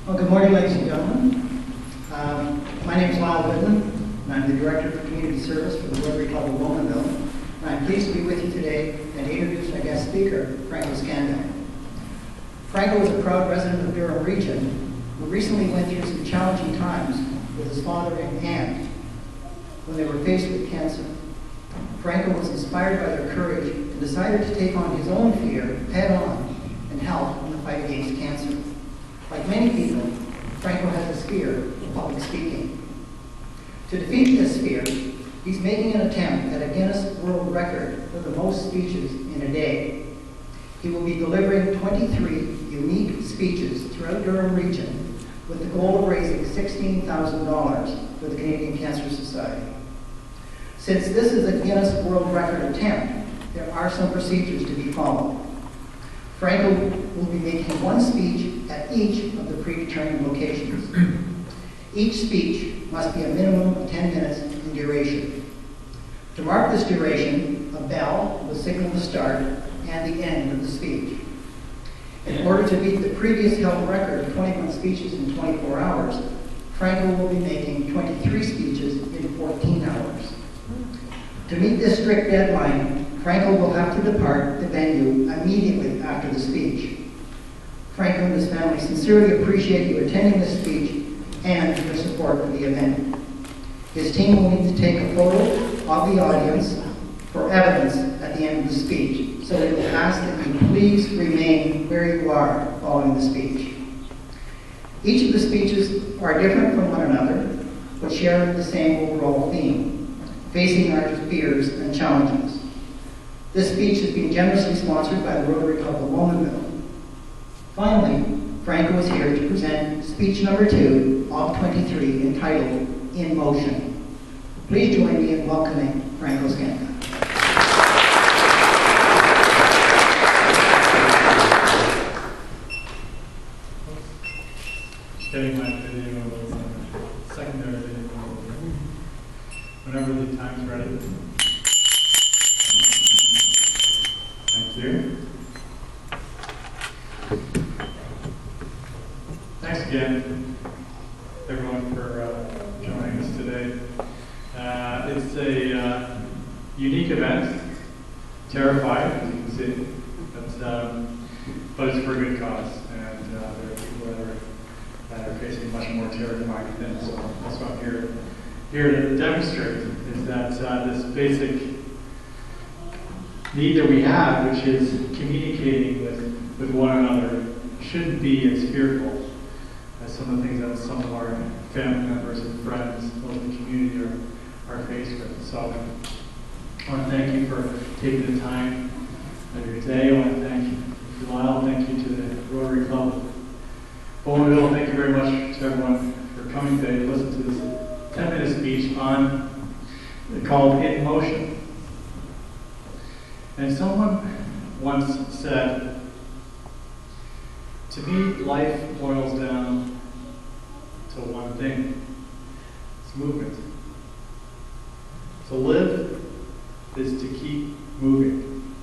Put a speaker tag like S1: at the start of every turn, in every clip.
S1: Well, good morning, ladies and gentlemen. My name is Lyle Whitman, and I'm the Director for Community Service for the Rotary Club of Bowmanville. And I'm pleased to be with you today and to introduce our guest speaker, Franco Scandell. Franco is a proud resident of Durham Region who recently went through some challenging times with his father and aunt when they were faced with cancer. Franco was inspired by their courage and decided to take on his own fear head-on and help in the fight against cancer. Like many people, Franco has this fear of public speaking. To defeat this fear, he's making an attempt at a Guinness World Record for the most speeches in a day. He will be delivering 23 unique speeches throughout Durham Region with the goal of raising $16,000 for the Canadian Cancer Society. Since this is a Guinness World Record attempt, there are some procedures to be followed. Franco will be making one speech at each of the predetermined locations. Each speech must be a minimum of 10 minutes in duration. To mark this duration, a bell will signal the start and the end of the speech. In order to beat the previous held record of 21 speeches in 24 hours, Franco will be making 23 speeches in 14 hours. To meet this strict deadline, Franco will have to depart the venue immediately after the speech. Franco and his family sincerely appreciate you attending this speech and your support for the event. His team will need to take a photo of the audience for evidence at the end of the speech, so we will ask that you please remain where you are following the speech. Each of the speeches are different from one another, but share the same overall theme, facing our fears and challenges. This speech has been generously sponsored by the Rotary Club of Bowmanville. Finally, Franco is here to present speech number 2 of 23 entitled In Motion. Please join me in welcoming Franco Scandell.
S2: Just getting my video, secondary video, whenever the time's ready. Thank you. Thanks again, everyone, for joining us today. It's a unique event. Terrified, as you can see, but it's for a good cause, and there are people that are facing much more terrifying things. So that's what I'm here to demonstrate, is that this basic need that we have, which is communicating with one another, shouldn't be as fearful as some of the things that some of our family members and friends, those in the community are faced with. So I want to thank you for taking the time of your day. I want to thank you, Lyle. Thank you to the Rotary Club of Bowmanville. Thank you very much to everyone for coming today to listen to this 10-minute speech called In Motion. And someone once said, to me, life boils down to one thing. It's movement. To live is to keep moving.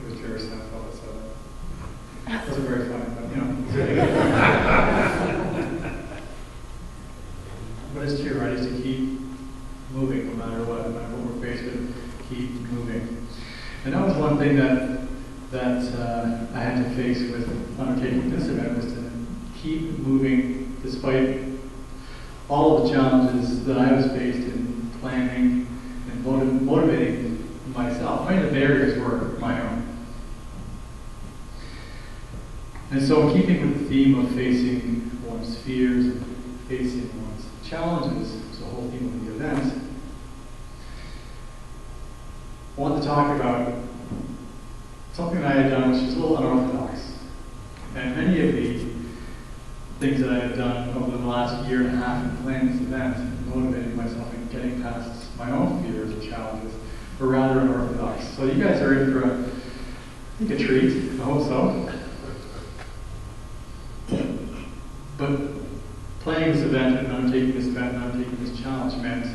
S2: It was Jerry Seinfeld that said that. It wasn't very funny, but But it's true, right? Is to keep moving no matter what we're faced with, keep moving. And that was one thing that I had to face with undertaking this event, was to keep moving despite all of the challenges that I was faced in planning and motivating myself. I mean, the barriers were my own. And so, keeping with the theme of facing one's fears and facing one's challenges, it's the whole theme of the event, I want to talk about something that I had done which is a little unorthodox. And many of the things that I have done over the last year and a half in planning this event and motivating myself and getting past my own fears and challenges were rather unorthodox. So you guys are in for a treat. I hope so. But planning this event and undertaking this event and undertaking this challenge meant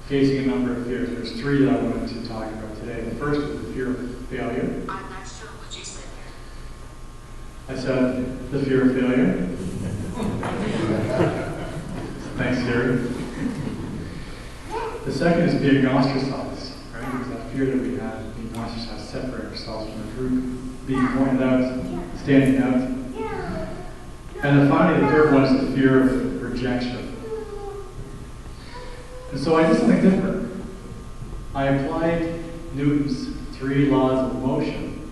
S2: facing a number of fears. There's 3 that I wanted to talk about today. The first was the fear of failure.
S3: I'm not sure what you said
S2: I said, the fear of failure. Thanks, Gary. The second is being ostracized, right? Because that fear that we have, being ostracized, separating ourselves from the group, being pointed out, standing out. And then finally, the third one is the fear of rejection. And so I did something different. I applied Newton's 3 laws of motion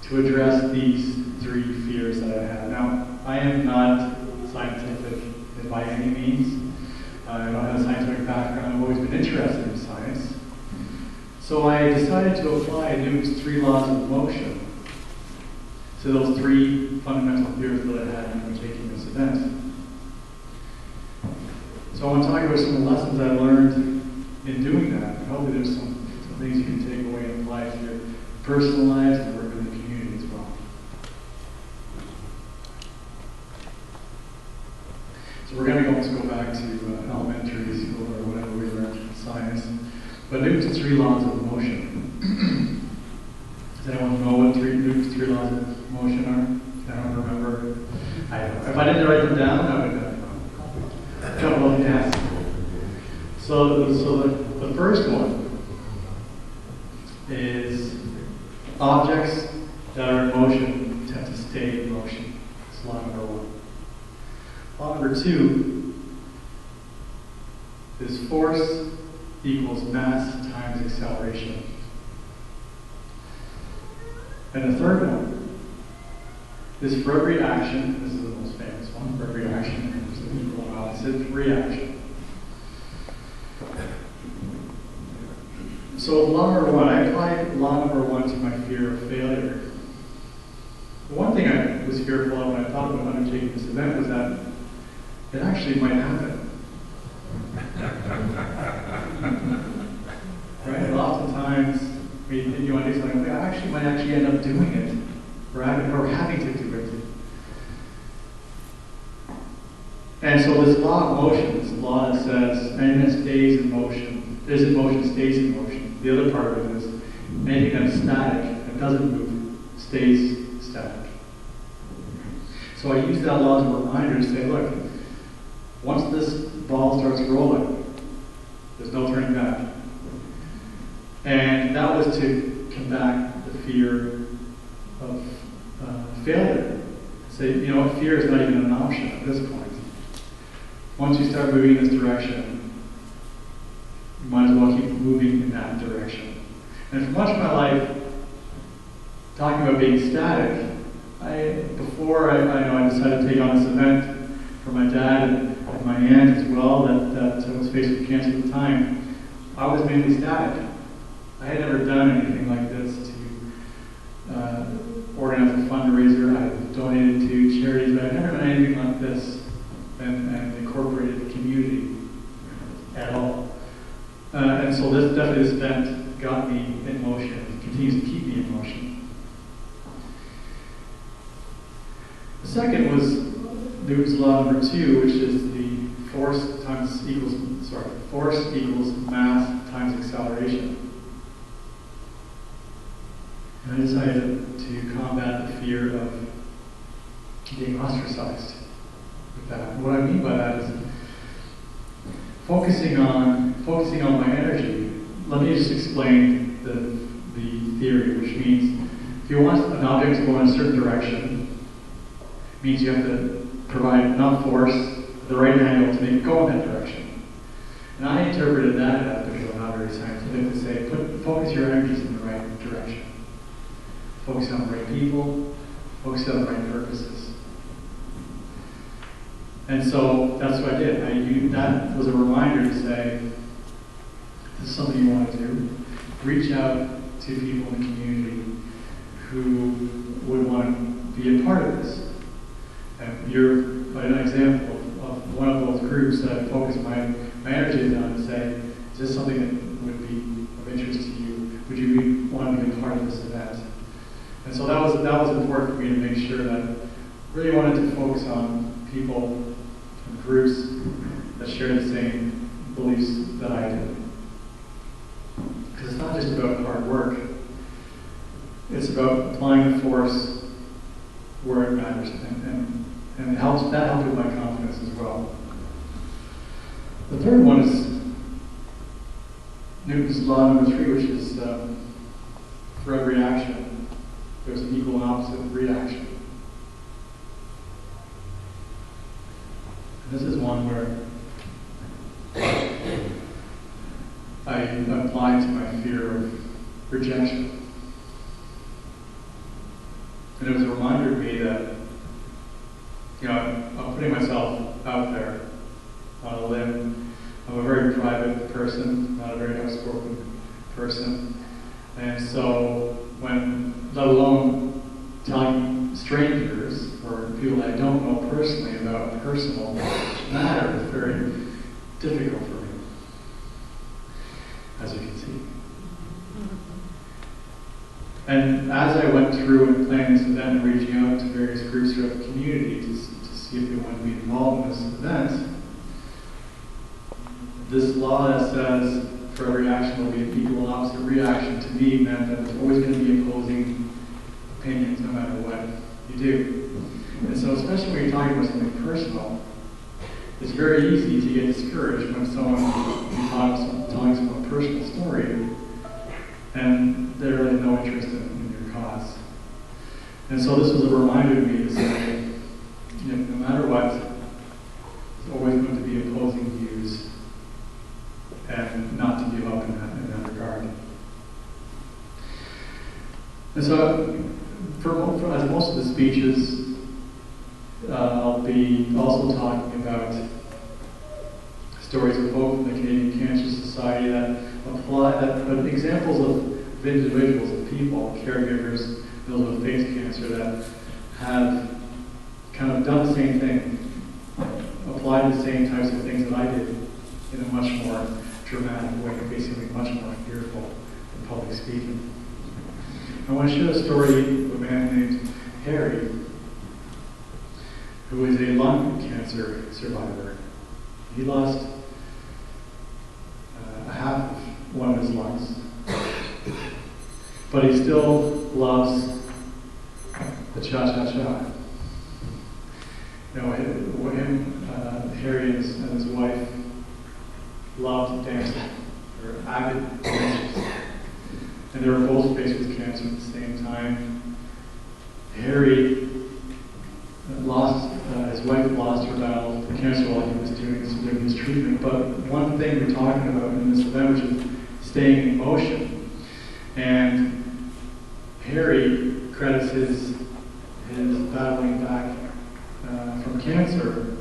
S2: to address these 3 fears that I had. Now, I am not scientific by any means. I don't have a scientific background. I've always been interested in science. So I decided to apply Newton's 3 laws of motion to those 3 fundamental fears that I had in undertaking this event. So I want to talk about some of the lessons I learned in doing that. And hopefully there's some things you can take away and apply to your personal lives and work in the community as well. So we're going to almost go back to elementary school or whatever we learned in science. But Newton's 3 laws of motion. Does anyone know what Newton's 3 laws of motion are? I don't remember. If I didn't write them down, I would have a couple of yes. So the first one is objects that are in motion tend to stay in motion. That's law number 1. Law number 2 is force equals mass times acceleration. And the third one is for every action, this is the most famous one, for every action there's an equal and opposite reaction. So law number 1, I applied law number 1 to my fear of failure. The one thing I was fearful of when I thought about undertaking this event was that it actually might happen. Right? And oftentimes, you want to do something, I might actually end up doing it, or having to do it. And so this law of motion, this law that says anything that stays in motion, is in motion, stays in motion. The other part of it is anything that's static, that doesn't move, stays static. So I use that law as a reminder to say, look, once this ball starts rolling, there's no turning back. And that was to combat the fear of failure. Say, fear is not even an option at this point. Once you start moving in this direction, you might as well keep moving in that direction. And for much of my life, talking about being static, before I decided to take on this event for my dad and my aunt as well, that was faced with cancer at the time, I was mainly static. I had never done anything like this to organize a fundraiser. I donated to charities, but I've never done anything like this and incorporated the community at all. And so this event got me in motion. It continues to keep me in motion. The second was Newton's law number 2, which is the force equals mass times acceleration. And I decided to combat the fear of being ostracized with that. What I mean by that is focusing on my energy. Let me just explain the theory, which means if you want an object to go in a certain direction, it means you have to provide enough force at the right angle to make it go in that direction. And I interpreted that, because I'm not very scientific, to say focus your energies in the right direction. Focus on the right people, focus on the right purposes. And so that's what I did. That was a reminder to say, this is something you want to do. Reach out to people in the community who would want to be a part of this. And you're an example of one of those groups that I focus my energies on to say, is this something that would be of interest to you? Would you want to be a part of this event? And so that was important for me to make sure that I really wanted to focus on people and groups that share the same beliefs that I did. Because it's not just about hard work. It's about applying the force where it matters, and it helps. That helps with my confidence as well. The third one is Newton's law number 3, which is for every action, there's an equal and opposite reaction. And this is one where I apply to my fear of rejection. And it was a reminder to me that, I'm putting myself out there on a limb. I'm a very private person, not a very outspoken person. And so let alone telling strangers or people I don't know personally about personal matters is very difficult for me, as you can see. And as I went through and planned this event and reaching out to various groups throughout the community to see if they wanted to be involved in this event, this law that says for every action will be an equal and opposite reaction to me meant that there's always going to be opposing opinions no matter what you do. And so especially when you're talking about something personal, it's very easy to get discouraged when someone's telling someone a personal story and they really have no interest in your cause. And so this was a reminder to me to say, no matter what, there's always going to be opposing views, and not to give up in that regard. And so, as most of the speeches, I'll be also talking about stories of hope from the Canadian Cancer Society but examples of individuals, of people, caregivers, those with face cancer that have kind of done the same thing, applied the same types of things that I did in a much more dramatic way, basically much more fearful in public speaking. I want to share a story of a man named Harry, who is a lung cancer survivor. He lost half of one of his lungs, but he still loves the cha-cha-cha. Harry and his wife loved dancing. They were avid dancers. And they were both faced with cancer at the same time. Harry his wife lost her battle with cancer while he was doing his treatment. But one thing we're talking about in this event, which is staying in motion. And Harry credits his battling back from cancer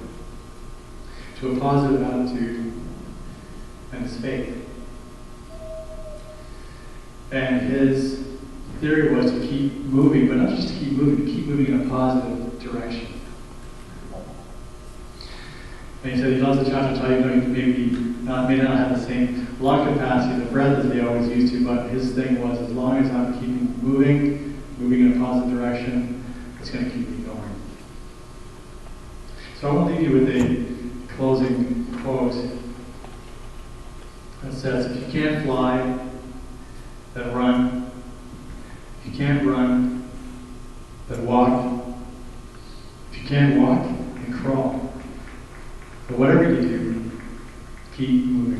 S2: to a positive attitude and his faith. And his theory was to keep moving, but not just to keep moving in a positive direction. And he said he loves the cha-cha-cha, even though he may not have the same lung capacity, the breath as they always used to, but his thing was, as long as I'm keeping moving in a positive direction, it's going to keep me going. So I want to leave you with a closing quote that says, if you can't fly, then run. If you can't run, then walk. If you can't walk, then crawl. But whatever you do, keep moving.